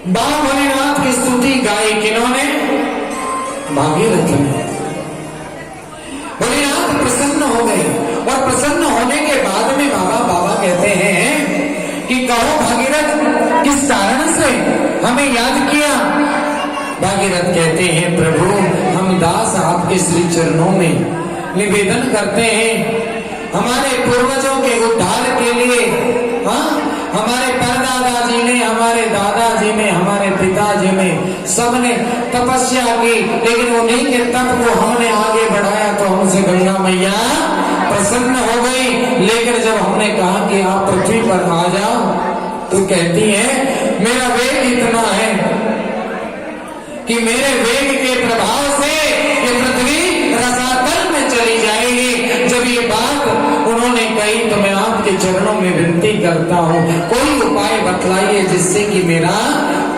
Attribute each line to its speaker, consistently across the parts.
Speaker 1: बाबा भोलेनाथ की स्तुति गाई किन्होंने? भागीरथ ने। भोलेनाथ प्रसन्न हो गए और प्रसन्न होने के बाद में बाबा कहते हैं कि कहो भागीरथ, किस कारण से हमें याद किया? भागीरथ कहते हैं, प्रभु हम दास आपके श्री चरणों में निवेदन करते हैं, हमारे पूर्वजों के उद्धार के लिए, हमारे परदादा जी ने, हमारे दादाजी ने, हमारे पिताजी ने, सबने तपस्या की, लेकिन उन्हीं के तप को हमने आगे बढ़ाया तो हमसे गंगा मैया प्रसन्न हो गई। लेकिन जब हमने कहा कि आप पृथ्वी पर आ जाओ, तो कहती है मेरा वेग इतना है कि मेरे वेग के प्रभाव से ये पृथ्वी रसातल में चली जाएगी। जब ये बात उन्होंने कही तो मैं आपके चरणों में विनती करता हूँ, कोई उपाय बतलाइए जिससे कि मेरा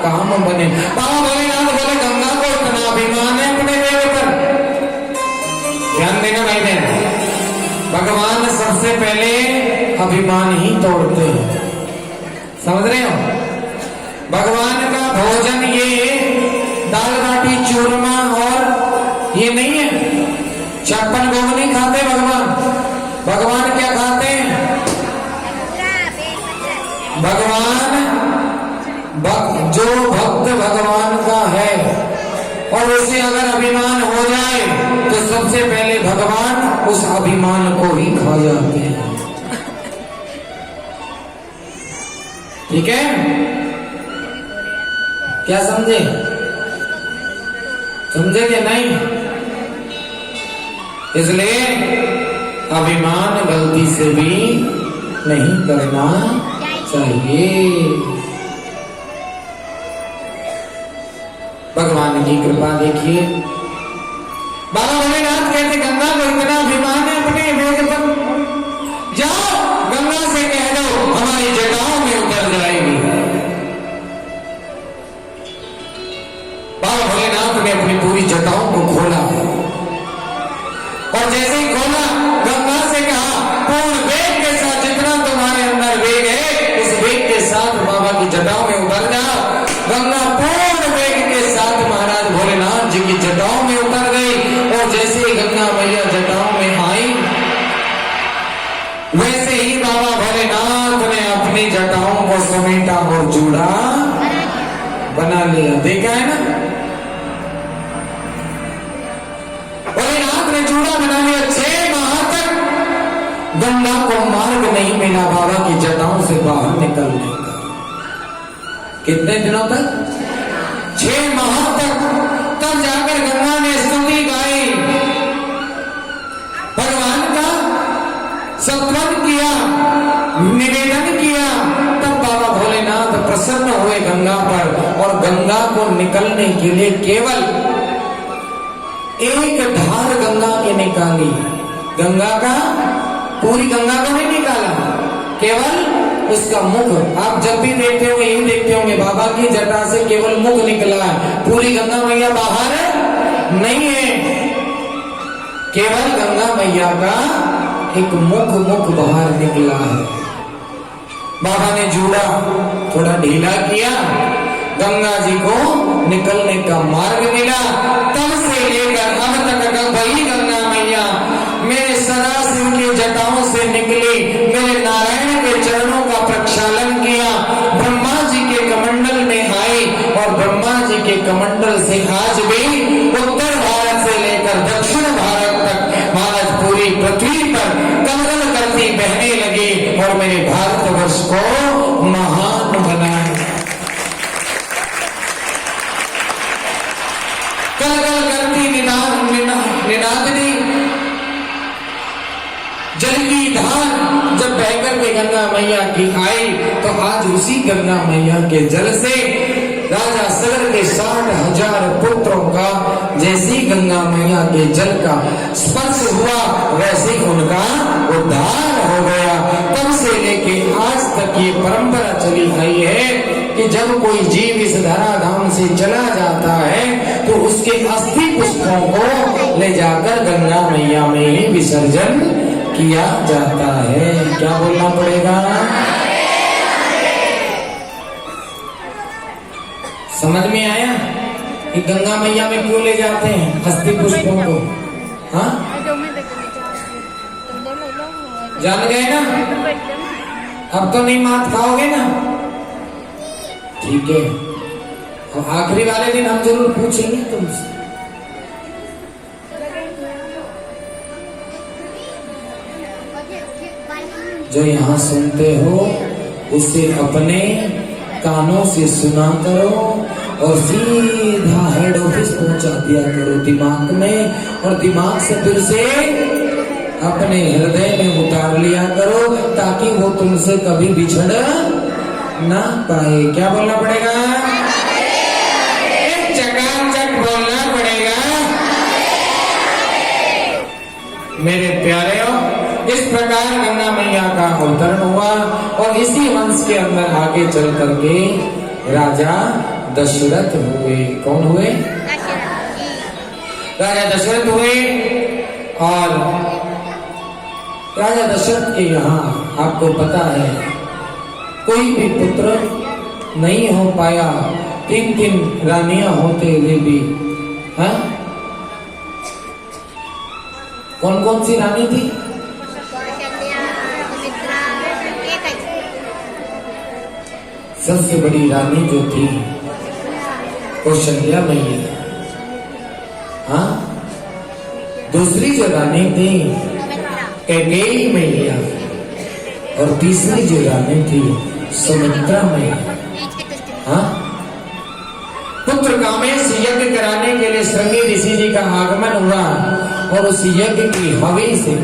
Speaker 1: काम बने। बाबा भोलेनाथ बोले, गंगा को इतना अभिमान है अपने वेग पर। ध्यान देना भाई बहन, भगवान सबसे पहले अभिमान ही तोड़ते हैं, समझ रहे हो? भगवान का भोजन ये दाल बाटी चूरमा और ये नहीं है, छप्पन भोग नहीं खाते भगवान। भगवान क्या खाते हैं? भगवान जो भक्त भगवान का है और उसे अगर अभिमान हो जाए तो सबसे पहले भगवान उस अभिमान को ही खा जाते हैं। ठीक है, क्या समझे? समझे कि नहीं? इसलिए अभिमान गलती से भी नहीं करना चाहिए। भगवान की कृपा देखिए, बाबा भोलेनाथ कहते गंगा को इतना अभिमान है अपने वेग पर, जाओ गंगा से कह दो हमारी जटाओं में उतर जाएगी। बाबा भोलेनाथ ने अपनी पूरी जटाओं को खोला और जैसे ही खोला गंगा से कहा, पूर्ण वेग के साथ जितना तुम्हारे अंदर वेग है उस वेग के साथ बाबा की जटाओं में उतर जाओ। गंगा पूर्ण वेग के साथ महाराज भोलेनाथ जी की जटाओं में उतर गई और जैसे ही गंगा मैया जटाओं में आई वैसे ही बाबा भोलेनाथ ने अपनी जटाओं को समेटा और जूड़ा बना लिया। देखा है ना, भोलेनाथ ने जूड़ा बना लिया। 6 माह तक गंगा को मार्ग नहीं मिला बाबा की जटाओं से बाहर निकलने का। कितने दिनों तक? 6 माह तक। तब जाकर गंगा ने स्तुति गाई, भगवान का स्तवन किया, निवेदन किया। तब बाबा भोलेनाथ प्रसन्न हुए गंगा पर और गंगा को निकलने के लिए केवल एक धार गंगा के निकाली। गंगा का पूरी गंगा को नहीं निकाला, केवल उसका मुख। आप जब भी देखते होंगे यूं देखते होंगे बाबा की जटा से केवल मुख निकला है, पूरी गंगा मैया बाहर नहीं है। केवल गंगा मैया का एक मुख बाहर निकला है। बाबा ने जूड़ा थोड़ा ढीला किया, गंगा जी को निकलने का मार्ग मिला। तब से लेकर अब तक वही गंगा मैया मेरे सदाशिव की जटाओं से निकली, मेरे नारायण के चरणों का प्रक्षालन किया, ब्रह्मा जी के कमंडल में आई और ब्रह्मा जी के कमंडल से आज भी उत्तर भारत से लेकर दक्षिण भारत तक महाराज पूरी पृथ्वी पर कलकल करती बहने लगी और मेरे भारतवर्ष को महान बनाया। कलकल करती निनादनी जल की धार जब बहकर के गंगा मैया की आई तो आज उसी गंगा मैया के जल से राजा सगर के 60,000 पुत्रों का जैसी गंगा मैया के जल का स्पर्श हुआ वैसे उनका उद्धार हो गया। तब से लेके आज तक ये परंपरा चली आई है कि जब कोई जीव इस धराधाम से चला जाता है तो उसके अस्थि पुष्पों को ले जाकर गंगा मैया में ही विसर्जन किया जाता है। क्या बोलना पड़ेगा? कि गंगा मैया में क्यों ले जाते हैं अस्थि पुष्पों को? हाँ, जान गए ना? अब तो नहीं मात खाओगे ना? ठीक है, और आखिरी वाले दिन हम जरूर पूछेंगे तुमसे। जो यहाँ सुनते हो उसे अपने कानों से सुना करो और सीधा हेड ऑफिस पहुंचा दिया करो दिमाग में, और दिमाग से फिर से अपने हृदय में उतार लिया करो ताकि वो तुमसे कभी बिछड़ ना पाए। क्या बोलना पड़ेगा? चकाचक बोलना पड़ेगा। मेरे प्यारे हो, इस प्रकार गंगा मैया का अवतरण हुआ और इसी वंश के अंदर आगे चल करके राजा दशरथ हुए। कौन हुए? राजा दशरथ हुए। और राजा दशरथ के यहाँ आपको पता है कोई भी पुत्र नहीं हो पाया, 3 रानियां होते हुए भी। हाँ, कौन कौन सी रानी थी? सबसे बड़ी रानी जो थी कौशल्या मैया। हाँ, दूसरी जो रानी थी कैकेयी मैया, और तीसरी जो रानी थी सुमित्रा मैया। हाँ, पुत्र कामेश यज्ञ कराने के लिए श्रृंगी ऋषि जी का आगमन हुआ और उस यज्ञ की हवि से,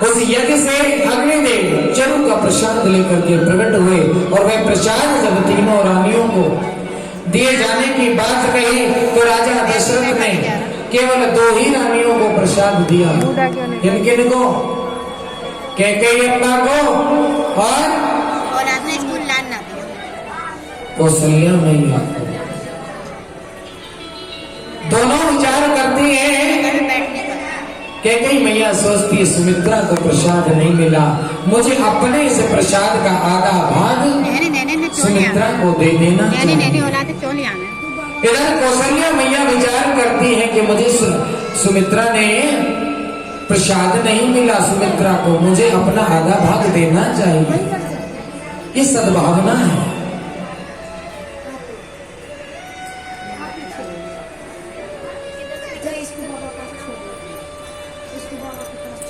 Speaker 1: उस यज्ञ से अग्निदेव चरु का प्रसाद लेकर के प्रकट हुए और वह प्रसाद जब तीनों रानियों को दिए जाने की बात कही तो राजा दशरथ ने केवल 2 ही रानियों को प्रसाद दिया। किन किन को? कैकेयी अम्मा को और कौशल्या मैया को। दोनों विचार करती हैं। कैकेयी मैया सोचती है सुमित्रा को प्रसाद नहीं मिला, मुझे अपने इस प्रसाद का आधा भाग सुमित्रा को दे देना चाहिए। इधर कौशल्या मैया विचार करती है कि मुझे सुमित्रा ने प्रसाद नहीं मिला, सुमित्रा को मुझे अपना आधा भाग देना चाहिए। ये सद्भावना है।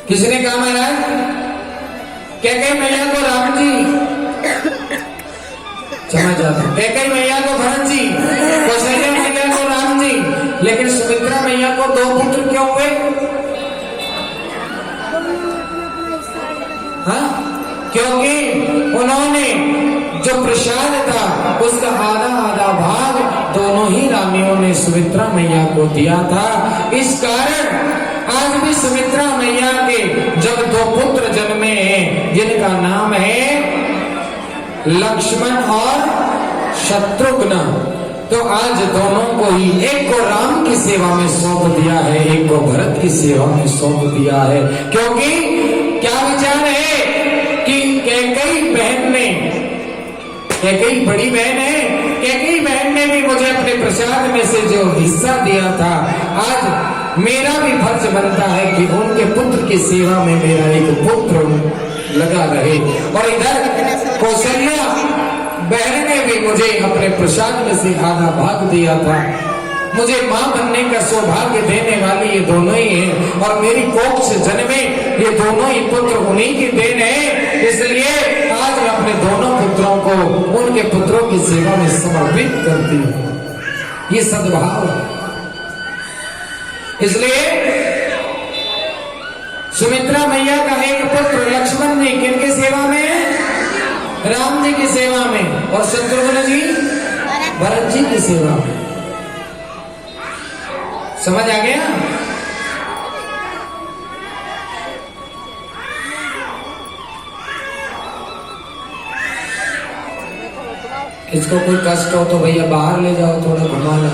Speaker 1: किसने कहा महाराज? कैकेयी मैया को राम जी समझ जाते, कैकेयी मैया को भरत जी, कौशल्या मैया को राम जी, लेकिन सुमित्रा मैया को 2 पुत्र क्यों हुए? हाँ, क्योंकि उन्होंने जो प्रसाद था उसका आधा भाग दोनों ही रानियों ने सुमित्रा मैया को दिया था। इस कारण आज भी सुमित्रा मैया के जब 2 पुत्र जन्मे हैं जिनका नाम है लक्ष्मण और शत्रुघ्न, तो आज दोनों को ही, एक को राम की सेवा में सौंप दिया है, एक को भरत की सेवा में सौंप दिया है। क्योंकि क्या विचार है कि कैकेयी बहन ने, कैकेयी बड़ी बहन है, कैकेयी बहन ने भी मुझे अपने प्रसाद में से जो हिस्सा दिया था, आज मेरा भी फर्ज बनता है कि उनके पुत्र की सेवा में मेरा एक पुत्र लगा रहे। और इधर कौशल्या बहन ने भी मुझे अपने प्रसाद में से आधा भाग दिया था। मुझे मां बनने का सौभाग्य देने वाली ये दोनों ही हैं और मेरी कोख से जन्मे ये दोनों ही पुत्र उन्हीं की देन है। इसलिए आज मैं अपने दोनों पुत्रों को उनके पुत्रों की सेवा में समर्पित करती हूँ। ये सद्भाव है। इसलिए सुमित्रा मैया का एक पुत्र लक्ष्मण ने किनकी सेवा में? राम जी की सेवा में, और शत्रुघ्न जी भरत जी की सेवा में। समझ आ गया? इसको कोई कष्ट हो तो भैया बाहर ले जाओ, थोड़ा घुमा लो।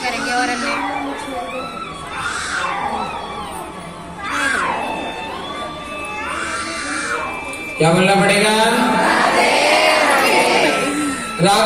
Speaker 2: करेंगे और
Speaker 1: क्या बोलना पड़ेगा? राग